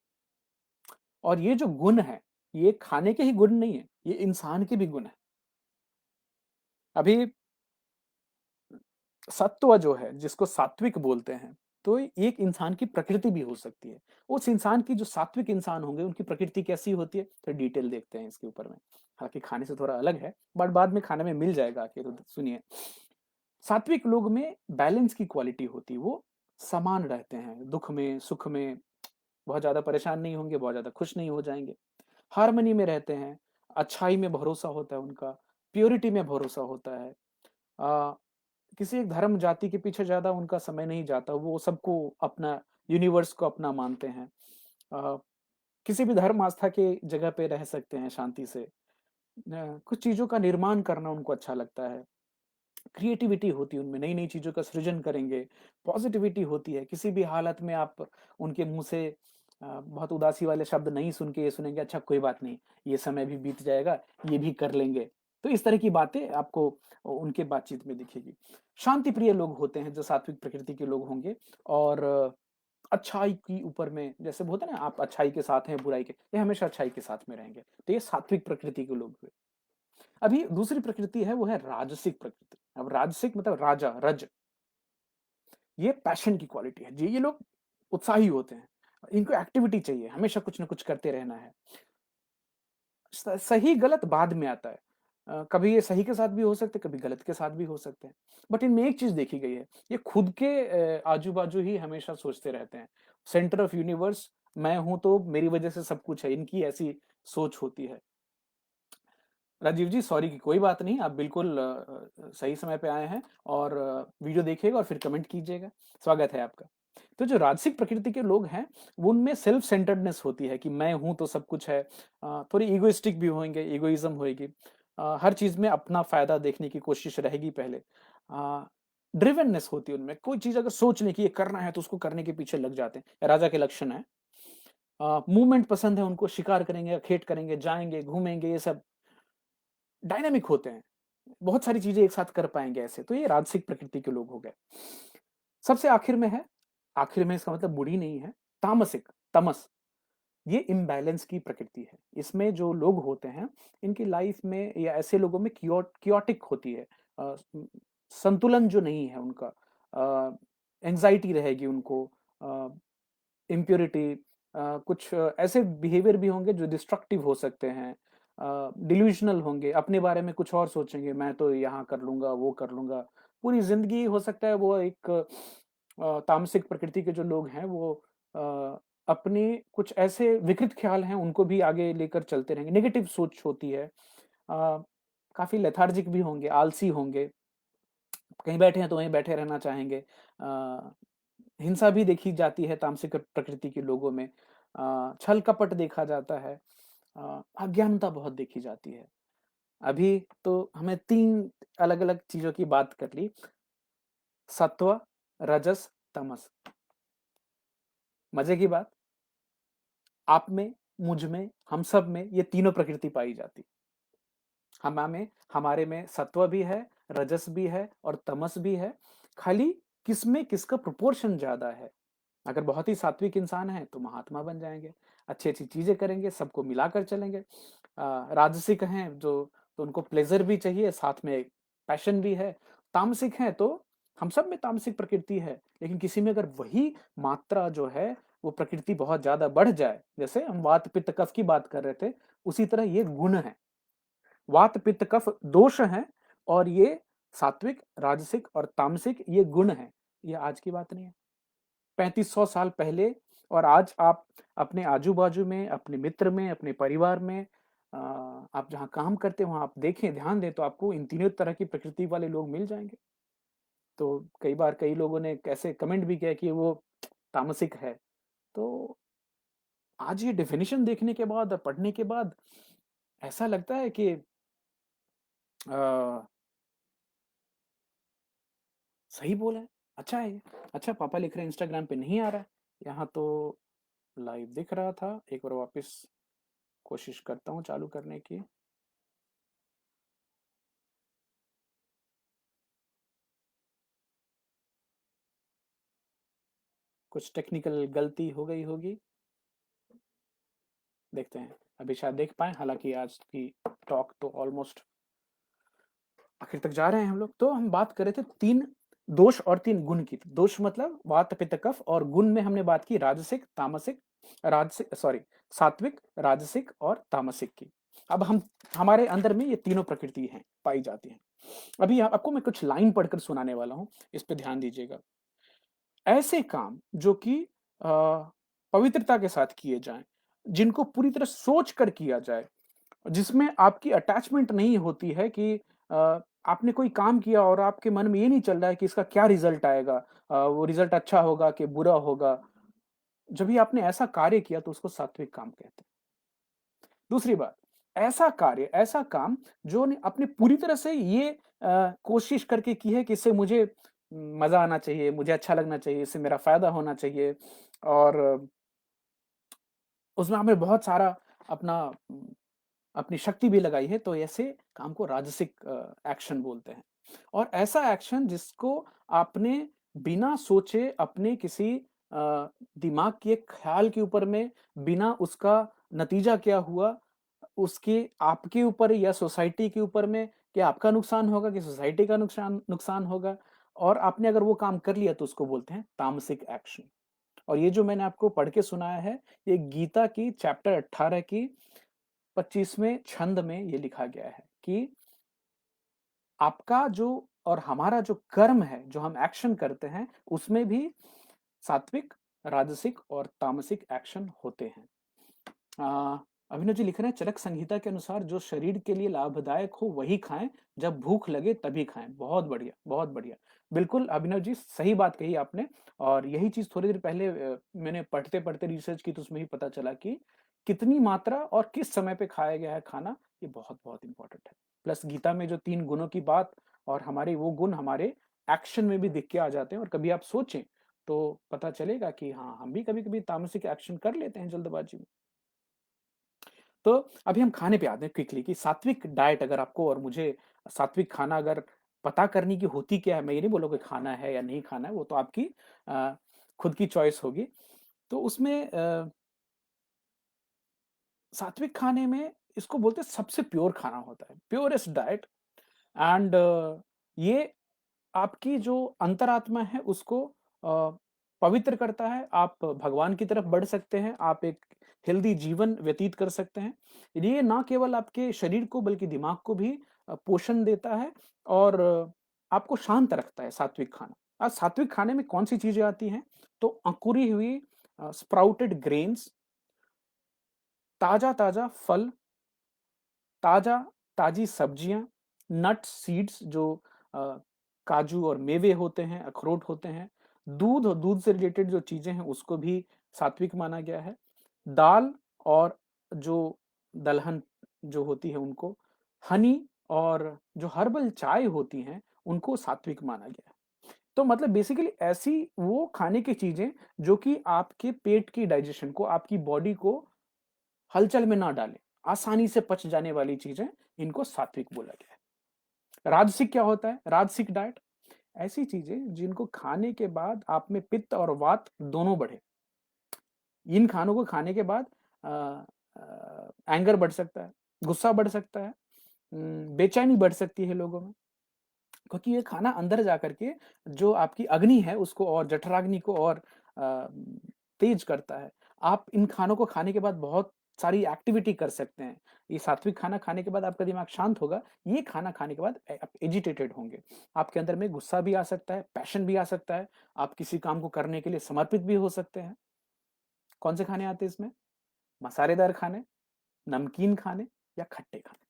A: और ये जो गुण है, ये खाने के ही गुण नहीं है, ये इंसान के भी गुण हैं। अभी सत्व जो है, जिसको सात्विक बोलते हैं, तो एक इंसान की प्रकृति भी हो सकती है। उस इंसान की जो सात्विक इंसान होंगे, उनकी प्रकृति कैसी होती है? तो डिटेल देखते हैं इसके ऊपर में। हालाँकि खाने से थोड़ा अलग है, बट बाद में खाने में मिल जाएगा आके, तो सुनिए। सात्विक लोग में बैलेंस की क्वालिटी होती है, वो समान रहते हैं, दुःख में, सुख में, बहुत ज़्यादा परेशान नहीं होंगे, बहुत ज़्यादा खुश नहीं हो जाएँगे। हार्मनी में रहते हैं, अच्छाई में भरोसा होता है उनका, प्योरिटी में भरोसा होता है। अ, किसी एक धर्म जाति के पीछे ज़्यादा उनका समय नहीं जाता, वो सबको अपना, यूनिवर्स को अपना मानते हैं। अ, किसी भी धर्म आस्था के जगह पे रह सकते हैं शांति से। कुछ चीज़ों का निर्माण करना उनको अच्छा लगता है। क्रिएटिविटी होती है उनमें, नई-नई चीज़ों का सृजन करेंगे, पॉज़िटिविटी होती है, किसी भी हालत में आप उनके मुँह से बहुत उदासी वाले शब्द नहीं सुन के ये सुनेंगे, अच्छा कोई बात नहीं, ये समय भी बीत जाएगा, ये भी कर लेंगे। तो इस तरह की बातें आपको उनके बातचीत में दिखेगी। शांति प्रिय लोग होते हैं जो सात्विक प्रकृति के लोग होंगे, और अच्छाई की ऊपर में, जैसे होता है ना, आप अच्छाई के साथ हैं बुराई के, ये हमेशा अच्छाई के साथ में रहेंगे। तो ये सात्विक प्रकृति के लोग हुए। अभी दूसरी प्रकृति है, वो है राजसिक प्रकृति। अब राजसिक मतलब राजा, रज, ये पैशन की क्वालिटी है। जी, ये लोग उत्साही होते हैं। इनको एक्टिविटी चाहिए, हमेशा कुछ न कुछ करते रहना है। सही गलत बाद में आता है। कभी ये सही के साथ भी हो सकते हैं, कभी गलत के साथ भी हो सकते हैं। बट इनमें एक चीज़ देखी गई है, ये खुद के आजू-बाजू ही हमेशा सोचते रहते हैं। सेंटर ऑफ यूनिवर्स मैं हूँ, तो मेरी वजह से सब कुछ है, इनकी ऐसी सोच होती है। राजीव जी, सॉरी की कोई बात नहीं, आप बिल्कुल सही समय पे आए हैं, और वीडियो देखिएगा और फिर कमेंट कीजिएगा। स्वागत है आपका। तो जो राजसिक प्रकृति के लोग हैं, वो उनमें सेल्फ सेंटर्डनेस होती है कि मैं हूँ तो सब कुछ है। थोड़ी इगोइस्टिक भी होंगे, इगोइज़्म होएगी। हर चीज़ में अपना फ़ायदा देखने की कोशिश रहेगी पहले। ड्रिवननेस होती है उनमें, कोई चीज़ अगर सोच लें कि ये करना है तो उसको करने के पीछे लग जाते हैं, राजा के लक्षण हैं। मूवमेंट पसंद है उनको, शिकार करेंगे, खेत करेंगे, जाएँगे, घूमेंगे, ये सब डायनामिक होते हैं। बहुत सारी चीज़ें एक साथ कर पाएँगे ऐसे, तो ये राजसिक प्रकृति के लोग हो गए। सबसे आखिर में है, आखिर में इसका मतलब बुरी नहीं है, तामसिक, तमस, ये इम्बैलेंस की प्रकृति है। इसमें जो लोग होते हैं, इनकी लाइफ में या ऐसे लोगों में कियोटिक होती है। अ, संतुलन जो नहीं है उनका, एंग्ज़ायटी रहेगी उनको, अ, इम्प्योरिटी, कुछ ऐसे बिहेवियर भी होंगे जो डिस्ट्रक्टिव हो सकते हैं, डिल्यूज़नल होंगे, अपने बारे में कुछ और सोचेंगे, मैं तो यहाँ कर लूँगा, वो कर लूँगा। पूरी ज़िंदगी हो सकता है वो एक तामसिक प्रकृति के जो लोग हैं वो अ, अपने कुछ ऐसे विकृत ख़्याल हैं उनको भी आगे लेकर चलते रहेंगे, नेगेटिव सोच होती है। काफ़ी लेथार्जिक भी होंगे, आलसी होंगे, कहीं बैठे हैं तो वहीं बैठे रहना चाहेंगे। हिंसा भी देखी जाती है तामसिक प्रकृति के लोगों में। छल कपट देखा जाता है। अज्ञानता बहुत देखी जाती है। अभी तो हमें 3 अलग-अलग चीज़ों की बात कर ली, सत्व, रजस, तमस। मज़े की बात, आप में, मुझ में, हम सब में ये तीनों प्रकृति पाई जाती। हमारे में सत्व भी है, रजस भी है और तमस भी है। खाली किसमें किसका प्रोपोर्शन ज़्यादा है। अगर बहुत ही सात्विक इंसान हैं, तो महात्मा बन जाएँगे, अच्छी-अच्छी चीज़ें करेंगे, सबको मिलाकर चलेंगे। राजसिक हैं जो तो उनको प्लेज़र भी चाहिए, साथ में पैशन भी है। तामसिक हैं तो हम सब में तामसिक प्रकृति है, लेकिन किसी में अगर वही मात्रा जो है, वो प्रकृति बहुत ज़्यादा बढ़ जाए, जैसे हम वात, पित्त, कफ की बात कर रहे थे, उसी तरह ये गुण हैं। वात, पित्त, कफ दोष हैं और ये सात्विक, राजसिक और तामसिक ये गुण हैं। ये आज की बात नहीं है। 3500 साल पहले और आज आप अपने आजू-बाजू में, अपने मित्र में, अपने परिवार में, आप जहाँ काम करते हैं वहाँ आप देखें, ध्यान दें तो आपको इन तीनों तरह की प्रकृति वाले लोग मिल जाएँगे। तो कई बार कई लोगों ने कैसे कमेंट भी किया कि वो तामसिक है। तो आज ये डेफिनिशन देखने के बाद और पढ़ने के बाद ऐसा लगता है कि अ, सही बोला है, अच्छा है ये। अच्छा पापा लिख रहे हैं इंस्टाग्राम पे नहीं आ रहा है। यहाँ तो लाइव दिख रहा था, एक बार वापस कोशिश करता हूँ चालू करने की। कुछ टेक्निकल गलती हो गई होगी, देखते हैं। अभी शायद देख पाएँ, हालाँकि आज की टॉक तो ऑलमोस्ट आखिर तक जा रहे हैं हम लोग। तो हम बात कर रहे थे 3 दोष और 3 गुण की। दोष मतलब वात, पित्त, कफ और गुण में हमने बात की राजसिक, तामसिक, राजसिक सॉरी सात्विक, राजसिक और तामसिक की। अब हम हमारे अंदर में ये तीनों प्रकृति हैं, पाई जाती हैं। अभी आपको मैं कुछ लाइन पढ़कर सुनाने वाला हूँ, इस पे ध्यान दीजिएगा। ऐसे काम जो कि पवित्रता के साथ किए जाएँ, जिनको पूरी तरह सोच कर किया जाए, जिसमें आपकी अटैचमेंट नहीं होती है कि आपने कोई काम किया और आपके मन में ये नहीं चल रहा है कि इसका क्या रिज़ल्ट आएगा, वो रिज़ल्ट अच्छा होगा कि बुरा होगा। जब भी आपने ऐसा कार्य किया तो उसको सात्विक काम कहते हैं। दूसरी बात, ऐसा कार्य, ऐसा काम जो ने आपने पूरी तरह से ये कोशिश करके की है कि इससे मुझे मज़ा आना चाहिए, मुझे अच्छा लगना चाहिए, इससे मेरा फ़ायदा होना चाहिए और उसमें आपने बहुत सारा अपना अपनी शक्ति भी लगाई है, तो ऐसे काम को राजसिक एक्शन बोलते हैं। और ऐसा एक्शन जिसको आपने बिना सोचे अपने किसी दिमाग के ख़्याल के ऊपर में बिना उसका नतीजा क्या हुआ, उसके आपके ऊपर या सोसाइटी के ऊपर में क्या आपका नुकसान होगा कि सोसाइटी का नुकसान नुकसान होगा और आपने अगर वो काम कर लिया तो उसको बोलते हैं तामसिक एक्शन। और ये जो मैंने आपको पढ़ के सुनाया है, ये गीता की चैप्टर 18 की 25वें छंद में ये लिखा गया है कि आपका जो और हमारा जो कर्म है, जो हम एक्शन करते हैं, उसमें भी सात्विक, राजसिक और तामसिक एक्शन होते हैं। अभिनव जी लिख रहे हैं चरक संहिता के अनुसार जो शरीर के लिए लाभदायक हो वही खाएं, जब भूख लगे तभी खाएं। बहुत बढ़िया, बहुत बढ़िया। बिल्कुल अभिनव जी सही बात कही आपने। और यही चीज थोड़ी देर पहले मैंने पढ़ते पढ़ते रिसर्च की तो उसमें ही पता चला कि कितनी मात्रा और किस समय पे खाया गया है खाना, ये बहुत बहुत इंपॉर्टेंट है। प्लस गीता में जो 3 गुणों की बात, और हमारे वो गुण हमारे एक्शन में भी दिख के आ जाते हैं। और कभी आप सोचें तो पता चलेगा कि हाँ, हम भी कभी कभी तामसिक एक्शन कर लेते हैं जल्दबाजी में। तो अभी हम खाने पे आते हैं क्विकली कि सात्विक डाइट अगर आपको और मुझे सात्विक खाना अगर पता करनी की होती क्या है, मैं ये नहीं बोलूँगा खाना है या नहीं खाना है, वो तो आपकी अ, खुद की चॉइस होगी। तो उसमें सात्विक खाने में इसको बोलते हैं सबसे प्योर खाना होता है, प्योरेस्ट डाइट। एंड ये आपकी जो अंतरात्मा है उसको पवित्र करता है। आप भगवान की तरफ बढ़ सकते हैं, आप एक हेल्दी जीवन व्यतीत कर सकते हैं। ये ना केवल आपके शरीर को बल्कि दिमाग को भी पोषण देता है और आपको शांत रखता है सात्विक खाना। आज सात्विक खाने में कौन सी चीजें आती हैं? तो अंकुरी हुई स्प्राउटेड ग्रेन्स, ताजा ताजा फल, ताजा ताजी सब्जियां, नट्स सीड्स जो अ, काजू और मेवे होते हैं, अखरोट होते हैं, दूध और दूध से रिलेटेड जो चीजें हैं उसको भी सात्विक माना गया है। दाल और जो दलहन जो होती है उनको, हनी और जो हर्बल चाय होती हैं उनको सात्विक माना गया है। तो मतलब बेसिकली ऐसी वो खाने की चीजें जो कि आपके पेट की डाइजेशन को, आपकी बॉडी को हलचल में ना डालें, आसानी से पच जाने वाली चीजें, इनको सात्विक बोला गया है। राजसिक क्या होता है? राजसिक डाइट ऐसी चीजें जिनको खाने के बाद आप में पित्त और वात दोनों बढ़े। इन खानों को खाने के बाद एंगर बढ़ सकता है, गुस्सा बढ़ सकता है, बेचैनी बढ़ सकती है लोगों में, क्योंकि ये खाना अंदर जाकर के जो आपकी अग्नि है उसको और जठराग्नि को और तेज करता है। आप इन खानों को खाने के बाद बहुत सारी एक्टिविटी कर सकते हैं। ये सात्विक खाना खाने के बाद आपका दिमाग शांत होगा। ये खाना खाने के बाद आप एजिटेटेड होंगे, आपके अंदर में गुस्सा भी आ सकता है, पैशन भी आ सकता है, आप किसी काम को करने के लिए समर्पित भी हो सकते हैं। कौन से खाने आते हैं इसमें? मसालेदार खाने, नमकीन खाने या खट्टे खाने।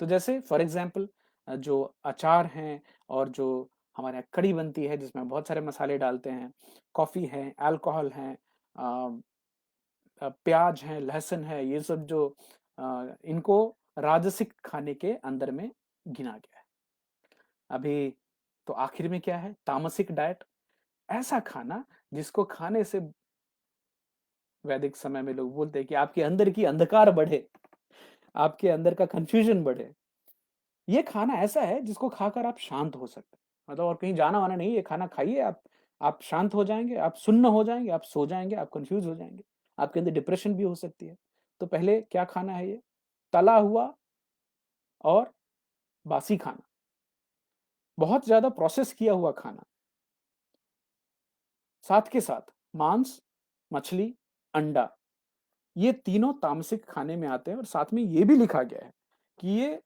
A: तो जैसे फॉर एग्जांपल जो अचार हैं और जो हमारे यहाँ कढ़ी बनती है जिसमें बहुत सारे मसाले डालते हैं, कॉफ़ी है, अल्कोहल है, प्याज है, लहसुन है, ये सब जो इनको राजसिक खाने के अंदर में गिना गया है। अभी तो आखिर में क्या है? तामसिक डाइट, ऐसा खाना जिसको खाने से वैदिक समय में लोग बोलते हैं कि आपके अंदर की अंधकार बढ़े, आपके अंदर का कंफ्यूजन बढ़े। ये खाना ऐसा है जिसको खाकर आप शांत हो सकते हैं। मतलब और कहीं जाना वाना नहीं, ये खाना खाइए, आप शांत हो जाएंगे, आप सुन्न हो जाएंगे, आप सो जाएंगे, आप कंफ्यूज हो जाएंगे, आपके अंदर डिप्रेशन भी हो सकती है। तो पहले क्या खाना है? ये तला हुआ और बासी खाना, बहुत ज्यादा प्रोसेस किया हुआ खाना, साथ के साथ मांस, मछली, अंडा, ये तीनों तामसिक खाने में आते हैं। और साथ में ये भी लिखा गया है कि ये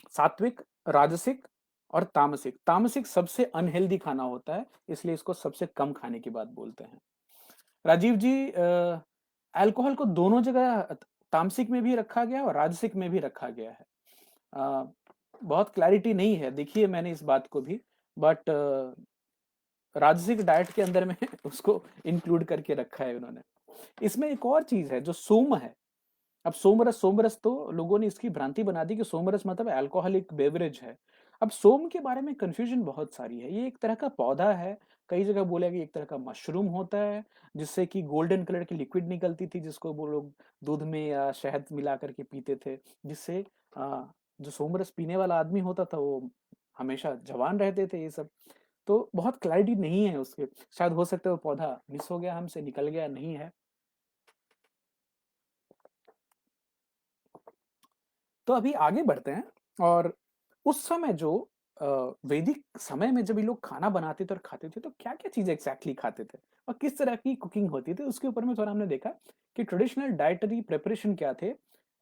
A: सात्विक, राजसिक और तामसिक, तामसिक सबसे अनहेल्दी खाना होता है, इसलिए इसको सबसे कम खाने की बात बोलते हैं। राजीव जी अल्कोहल को दोनों जगह तामसिक में भी रखा गया है और राजसिक में भी रखा गया है। अ, बहुत क्लैरिटी नहीं है, देखिए मैंने इस बात को भी, बट राजसिक डाइट के अंदर में उसको इंक्लूड करके रखा है उन्होंने। इसमें एक और चीज है जो सोम है। अब सोमरस, सोमरस तो लोगों ने इसकी भ्रांति बना दी कि सोमरस मतलब अल्कोहलिक बेवरेज है। अब सोम के बारे में कंफ्यूजन बहुत सारी है। ये एक तरह का पौधा है, कई जगह बोला कि एक तरह का मशरूम होता है जिससे कि गोल्डन कलर की लिक्विड निकलती थी जिसको वो लोग दूध में या शहद मिला करके पीते थे, जिससे जो सोमरस पीने वाला आदमी होता था वो हमेशा जवान रहते थे। ये सब तो बहुत क्लैरिटी नहीं है उसके, शायद हो सकता है वो पौधा मिस हो गया, हमसे निकल गया, नहीं है। तो अभी आगे बढ़ते हैं। और उस समय जो अ, वैदिक समय में जब ये लोग खाना बनाते थे और खाते थे तो क्या-क्या चीज़ें एग्ज़ैक्टली खाते थे और किस तरह की कुकिंग होती थी, उसके ऊपर में थोड़ा हमने देखा कि ट्रेडिशनल डाइटरी प्रिपरेशन क्या थे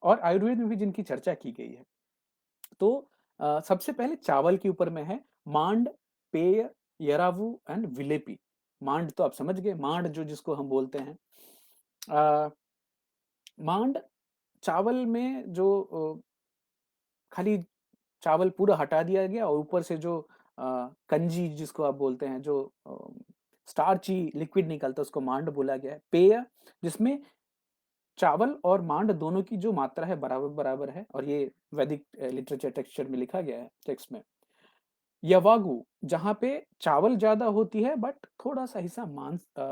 A: और आयुर्वेद में भी जिनकी चर्चा की गई है। तो सबसे पहले चावल के ऊपर में है मांड, पेय, यरावु एंड विलेपी। मांड तो आप समझ गए, मांड जो जिसको हम बोलते हैं। अ मांड चावल में जो खाली चावल पूरा हटा दिया गया और ऊपर से जो कंजी जिसको आप बोलते हैं, जो स्टार्ची लिक्विड निकलता है, उसको मांड बोला गया है। पेय जिसमें चावल और मांड दोनों की जो मात्रा है बराबर बराबर है, और ये वैदिक लिटरेचर टेक्सचर में लिखा गया है, टेक्स्ट में। यवागु जहाँ पे चावल ज्यादा होती है बट थोड़ा सा हिस्सा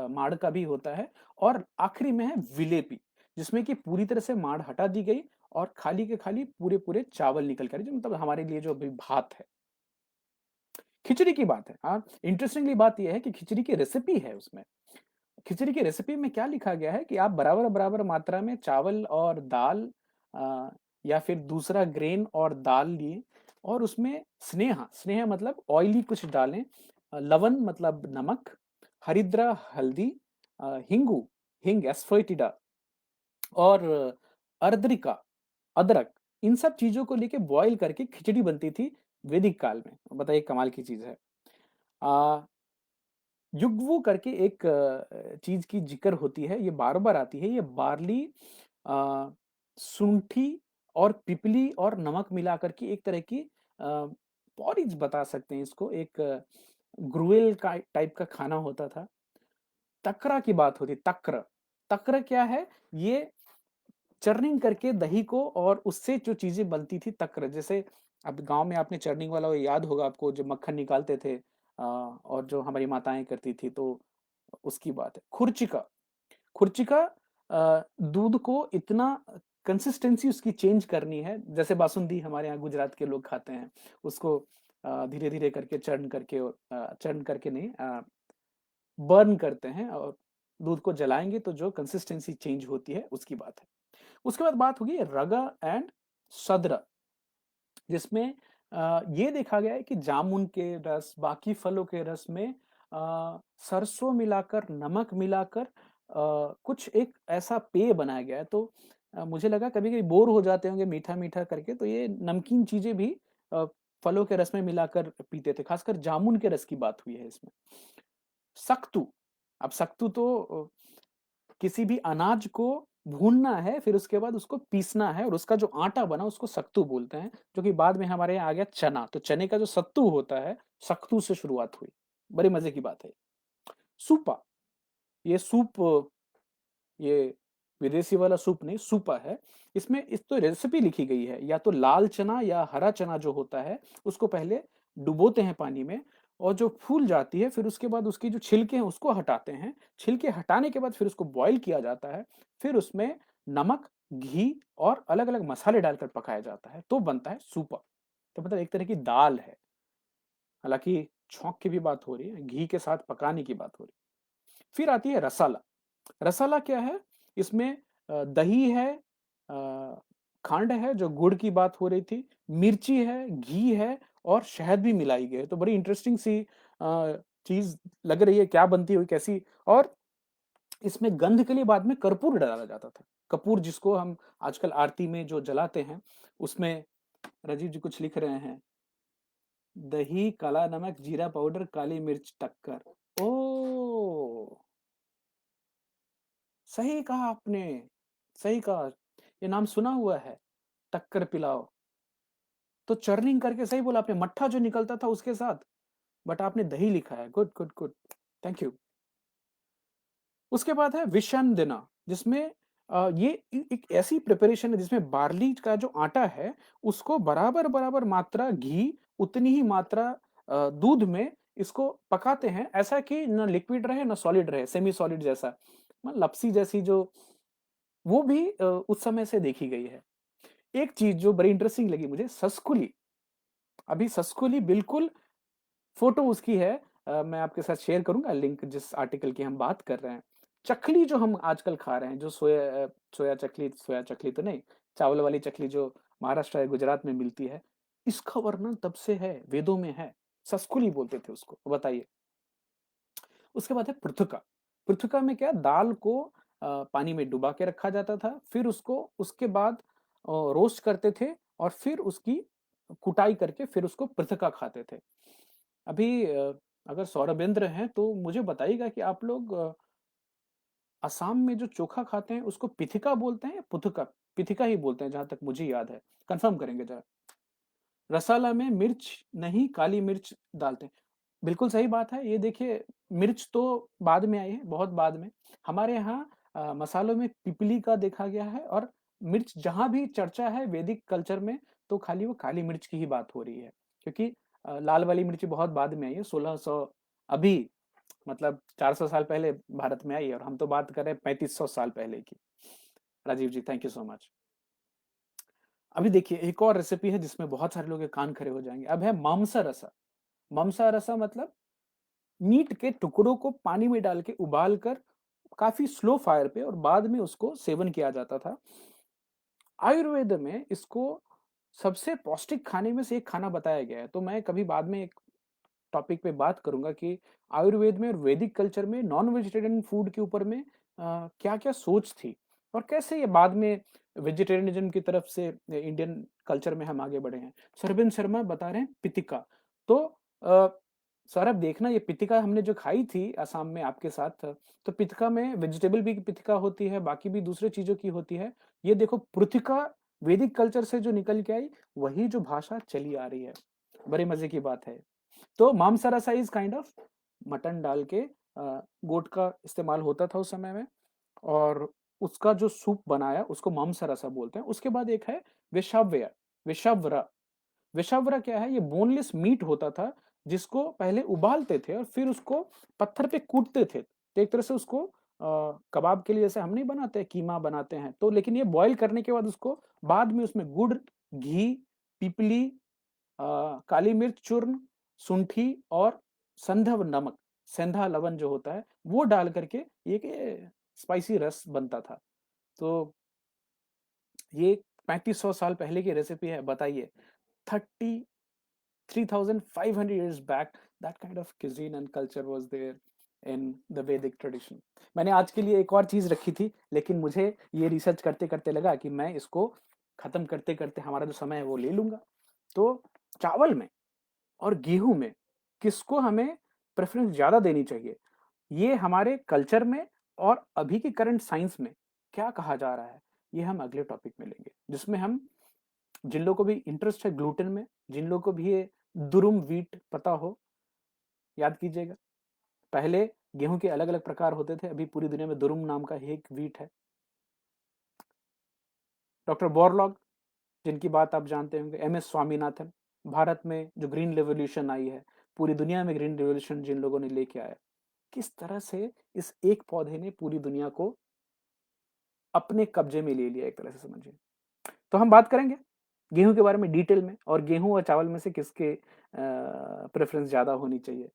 A: माड़ का भी होता है। और आखिरी में है विलेपी, जिसमें कि पूरी तरह से माड़ हटा दी गई और खाली के खाली पूरे पूरे चावल निकल कर, जो मतलब हमारे लिए जो अभी भात है। खिचड़ी की बात है, हाँ, इंटरेस्टिंगली बात यह है कि खिचड़ी की रेसिपी है उसमें। खिचड़ी की रेसिपी में क्या लिखा गया है कि आप बराबर बराबर मात्रा में चावल और दाल, अ, या फिर दूसरा ग्रेन और दाल लिए, और उसमें स्नेहा स्नेहा मतलब ऑयली कुछ डालें, लवण मतलब नमक, हरिद्रा हल्दी, हिंगू हिंग एस्फोइटिडा, और अर्द्रिका अदरक, इन सब चीजों को लेके बॉईल करके खिचड़ी बनती थी वैदिक काल में। बताइए, कमाल की चीज है। आ, युग्वु करके एक चीज की जिक्र होती है, ये बार बार आती है। ये बार्ली, अ, सूंठी और पिपली और नमक मिला करके एक तरह की पॉरिज बता सकते हैं इसको, एक ग्रुएल का टाइप का खाना होता था। तकरा की बात होती, तक्र। तक्र क्या है? ये चर्निंग करके दही को, और उससे जो चीजें बनती थी तक्र, जैसे अब गांव में आपने चर्निंग वाला वो याद होगा आपको, जो मक्खन निकालते थे, और जो हमारी माताएं करती थी, तो उसकी बात है। खुरचिका, खुरचिका दूध को इतना कंसिस्टेंसी उसकी चेंज करनी है, जैसे बासुंदी हमारे यहाँ गुजरात के लोग खाते हैं, उसको धीरे धीरे करके चर्न करके, चर्न करके नहीं, बर्न करते हैं, और दूध को जलाएंगे तो जो कंसिस्टेंसी चेंज होती है उसकी बात है। उसके बाद बात होगी रगा एंड सदरा, जिसमें ये देखा गया है कि जामुन के रस, बाकी फलों के रस में सरसों मिलाकर, नमक मिलाकर कुछ एक ऐसा पेय बनाया गया है। तो मुझे लगा कभी कभी बोर हो जाते होंगे मीठा मीठा करके, तो ये नमकीन चीजें भी अ, फलों के रस में मिलाकर पीते थे, खासकर जामुन के रस की बात हुई है इसमें। सख्तू, अब सख्तू तो किसी भी अनाज को भूनना है, फिर उसके बाद उसको पीसना है, और उसका जो आटा बना उसको सख्तू बोलते हैं, जो कि बाद में हमारे यहाँ आ गया चना। तो चने का जो सत्तू होता है, सख्तू से शुरुआत हुई। बड़ी मजे की बात है। सूपा, ये सूप, ये विदेशी वाला सूप नहीं, सूपा है। इसमें इस तो रेसिपी लिखी गई है, या तो लाल चना या हरा चना जो होता है, उसको पहले डुबोते हैं पानी में, और जो फूल जाती है फिर उसके बाद उसकी जो छिलके हैं उसको हटाते हैं। छिलके हटाने के बाद फिर उसको बॉईल किया जाता है, फिर उसमें नमक, घी और अलग अलग मसाले डालकर पकाया जाता है, तो बनता है सूपा। तो मतलब एक तरह की दाल है, हालांकि छौंक की भी बात हो रही है, घी के साथ पकाने की बात हो रही है। फिर आती है रसाला। रसाला क्या है? इसमें दही है, खांड है, जो गुड़ की बात हो रही थी, मिर्ची है, घी है, और शहद भी मिलाई गई है। तो बड़ी इंटरेस्टिंग सी चीज लग रही है, क्या बनती हुई कैसी। और इसमें गंध के लिए बाद में कर्पूर डाला जाता था। कपूर जिसको हम आजकल आरती में जो जलाते हैं, उसमें राजीव जी कुछ लिख रहे हैं, दही, काला नमक, जीरा पाउडर, काली मिर्च, टक्कर। ओ, सही कहा आपने, सही कहा। ये नाम सुना हुआ है, टक्कर पिलाओ। तो चर्निंग करके, सही बोला आपने, मट्ठा जो निकलता था उसके साथ, बट आपने दही लिखा है। Good good good, thank you. उसके बाद है विशन देना, जिसमें ये एक ऐसी प्रिपरेशन है जिसमें बार्ली का जो आटा है उसको बराबर बराबर मात्रा घी, उतनी ही मात्रा दूध में इसको पकाते हैं, ऐसा कि न लिक्विड रहे न सॉलिड रहे, सेमी सॉलिड जैसा, मतलब लपसी जैसी जो, वो भी उस समय से देखी गई है। एक चीज जो बड़ी इंटरेस्टिंग लगी मुझे, सस्कुली। अभी सस्कुली बिल्कुल फोटो उसकी है, मैं आपके साथ शेयर करूंगा लिंक, जिस आर्टिकल की हम बात कर रहे हैं। चकली जो हम आजकल खा रहे हैं, जो सोया चकली, सोया चकली तो नहीं, चावल वाली चकली जो महाराष्ट्र या गुजरात में मिलती है, इसका वर्णन तब से है, वेदों में है। सस्कुली बोलते थे उसको। तो बताइए। उसके बाद है पृथुका। पृथुका में क्या, दाल को पानी में डुबा के रखा जाता था, फिर उसको उसके बाद रोस्ट करते थे, और फिर उसकी कुटाई करके फिर उसको पृथका खाते थे। अभी अगर सौरभेंद्र हैं तो मुझे बताइएगा कि आप लोग असम में जो चोखा खाते हैं उसको पिथिका बोलते हैं या पुथुका? पिथिका ही बोलते हैं जहां तक मुझे याद है। कंफर्म करेंगे जरा। रसाला में मिर्च नहीं, काली मिर्च डालते हैं। बिल्कुल सही बात है। ये देखिए, मिर्च तो बाद में आई है, बहुत बाद में। हमारे यहाँ मसालों में पिपली का देखा गया है, और मिर्च जहाँ भी चर्चा है वैदिक कल्चर में, तो खाली वो काली मिर्च की ही बात हो रही है। क्योंकि लाल वाली मिर्च बहुत बाद में आई है, 1600, अभी मतलब 400 साल पहले भारत में आई है, और हम तो बात कर रहे हैं 3500 साल पहले की। राजीव जी, थैंक यू सो मच। अभी देखिए, एक और रेसिपी है जिसमें बहुत सारे लोग के कान खड़े हो जाएंगे। अब है मामसा रसा। मामसा रसा मतलब मीट के टुकड़ों को पानी में डाल के उबाल कर काफी स्लो फायर पे, और बाद में उसको सेवन किया जाता था। आयुर्वेद में इसको सबसे पौष्टिक खाने में से एक खाना बताया गया है। तो मैं कभी बाद में एक टॉपिक पे बात करूंगा कि आयुर्वेद में और वैदिक कल्चर में नॉन वेजिटेरियन फूड के ऊपर में क्या क्या सोच थी, और कैसे ये बाद में वेजिटेरियनिज्म की तरफ से इंडियन कल्चर में हम आगे बढ़े हैं। सरबिन शर्मा बता रहे हैं पितिका। तो अ, सौरभ देखना, ये पितिका हमने जो खाई थी असम में आपके साथ, तो पितिका में वेजिटेबल भी पितिका होती है, बाकी भी दूसरे चीजों की होती है। ये देखो, पृथिका वैदिक कल्चर से जो निकल के आई, वही जो भाषा चली आ रही है। बड़े मजे की बात है। तो मांसरासा इज काइंड ऑफ मटन डाल के गोट का इस्तेमाल होता था उस समय में, और उसका जो सूप बनाया उसको मांसरासा बोलते हैं। उसके बाद एक है विषाव्य, विषाव्रा। विषाव्रा क्या है? ये बोनलेस मीट होता था, जिसको पहले उबालते थे और फिर उसको पत्थर पे कूटते थे। तो एक तरह से उसको कबाब के लिए जैसे हम नहीं बनाते, कीमा बनाते हैं, तो लेकिन ये बॉईल करने के बाद उसको बाद में उसमें गुड़, घी, पिपली, काली मिर्च चूर्ण, शुंठी और संधव नमक, सेंधा लवण जो होता है, वो डाल करके एक स्पाइसी रस बनता था। तो ये 3500 साल पहले की रेसिपी है। बताइए, 33,500 years back, that kind of cuisine and culture was there in the Vedic tradition. मैंने आज के लिए एक और चीज रखी थी, लेकिन मुझे ये रिसर्च करते करते लगा कि मैं इसको खत्म करते करते हमारा जो समय है वो ले लूंगा। तो चावल में और गेहूं में किसको हमें प्रेफरेंस ज्यादा देनी चाहिए, ये हमारे कल्चर में और अभी की करंट साइंस में क्या कहा जा रहा है, ये हम अगले टॉपिक में लेंगे, जिसमें हम, जिन लोगों को भी इंटरेस्ट है ग्लूटेन में, जिन लोगों को भी ये दुरुम व्हीट पता हो, याद कीजिएगा। पहले गेहूं के अलग अलग प्रकार होते थे, अभी पूरी दुनिया में दुरुम नाम का एक व्हीट है। डॉक्टर बोरलॉग, जिनकी बात आप जानते होंगे, एम एस स्वामीनाथन, भारत में जो ग्रीन रेवोल्यूशन आई है, पूरी दुनिया में ग्रीन रेवोल्यूशन जिन लोगों ने लेके आया, किस तरह से इस एक पौधे ने पूरी दुनिया को अपने कब्जे में ले लिया, एक तरह से समझिए। तो हम बात करेंगे गेहूं के बारे में डिटेल में, और गेहूं और चावल में से किसके प्रेफरेंस ज्यादा होनी चाहिए।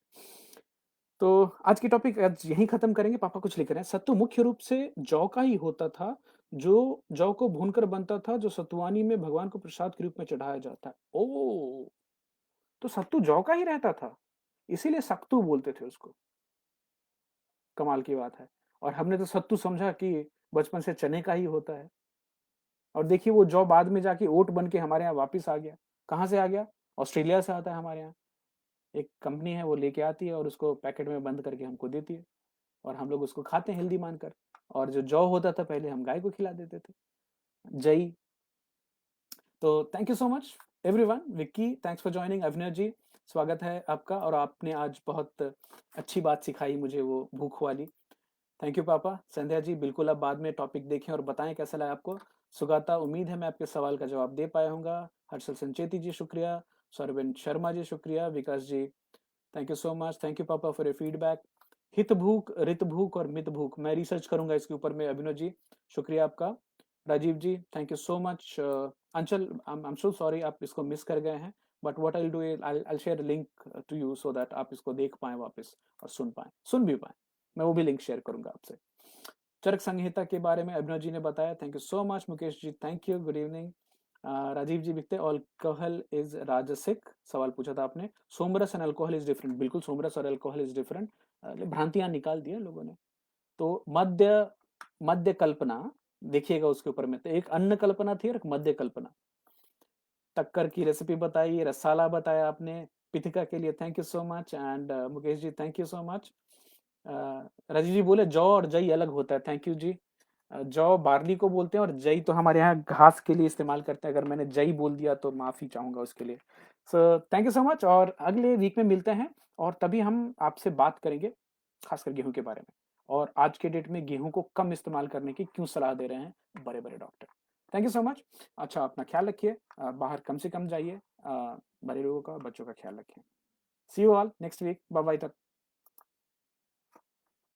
A: तो आज की टॉपिक आज यहीं खत्म करेंगे। पापा कुछ लिख रहे हैं, सत्तू मुख्य रूप से जौ का ही होता था, जो जौ को भूनकर बनता था, जो सतुआनी में भगवान को प्रसाद के रूप में चढ़ाया जाता है। ओ, तो सत्तू जौ का ही रहता था, इसीलिए सत्तू बोलते थे उसको। कमाल की बात है। और हमने तो सत्तू समझा कि बचपन से चने का ही होता है, और देखिए वो जौ बाद में जाके ओट बन के हमारे यहाँ वापिस आ गया। कहाँ से आ गया? ऑस्ट्रेलिया से आता है हमारे यहाँ। एक कंपनी है, वो लेके आती है और उसको पैकेट में बंद करके हमको देती है, और हम लोग उसको खाते हैं हेल्दी मानकर। और जो जौ होता था पहले, हम गाय को खिला देते थे। जय। तो thank you so much everyone. Vicky, thanks for joining. Abhinav ji, स्वागत है आपका, और आपने आज बहुत अच्छी बात सिखाई मुझे, वो भूख वाली। थैंक यू पापा। संध्या जी, बिल्कुल अब बाद में टॉपिक देखें और बताएं कैसा लगा आपको। सुगाता, उम्मीद है मैं आपके सवाल का जवाब दे पाया हूँगा। हर्षल संचेती जी शुक्रिया। सौरविंद शर्मा जी शुक्रिया। Vikas ji, thank you so much. Thank you पापा फॉर योर फीडबैक। हित भूख, रित भूख और मित भूख, मैं रिसर्च करूंगा इसके ऊपर में। अभिनव जी, शुक्रिया आपका। राजीव जी, थैंक यू सो मच। अंचल, आई एम सो सॉरी आप इसको मिस कर गए हैं, but what I will do is I share link to you, so that आप इसको देख पाए वापस, और सुन पाए, सुन भी पाए। मैं वो भी लिंक शेयर करूंगा आपसे। चरक संहिता के बारे में अभिनव जी ने बताया, thank you so much. Mukesh ji, thank you, good evening. Rajiv ji लिखते, अल्कोहल इज राजसिक, सवाल पूछा था आपने। सोमरस एंड अल्कोहल इज डिफरेंट, बिल्कुल सोमरस और अल्कोहल इज डिफरेंट। भ्रांतियां निकाल दी है लोगों ने। तो मध्य, मध्य कल्पना, देखिएगा उसके ऊपर में, तो एक अन्न कल्पना थी और एक मध्य कल्पना। टक्कर की रेसिपी बताई, रसाला बताया आपने। पिथिका के लिए thank you so much, and Mukesh ji thank you so much. Raji ji बोले जौ और जई अलग होता है, थैंक यू जी। जौ बार्ली को बोलते हैं और जई तो हमारे यहाँ घास के लिए इस्तेमाल करते हैं, अगर मैंने जई बोल दिया तो माफ़ी चाहूँगा उसके लिए। So thank you so much, और अगले वीक में मिलते हैं और तभी हम आपसे बात करेंगे, खासकर गेहूँ के बारे में, और आज के डेट में गेहूँ को कम इस्तेमाल करने की क्यों सलाह दे रहे हैं बड़े-बड़े doctor. Thank you so much. अच्छा, अपना ख्याल रखिए, बाहर कम से कम जाइए, बड़े लोगों का, बच्चों का ख्याल रखें। See you all next week, bye bye तक।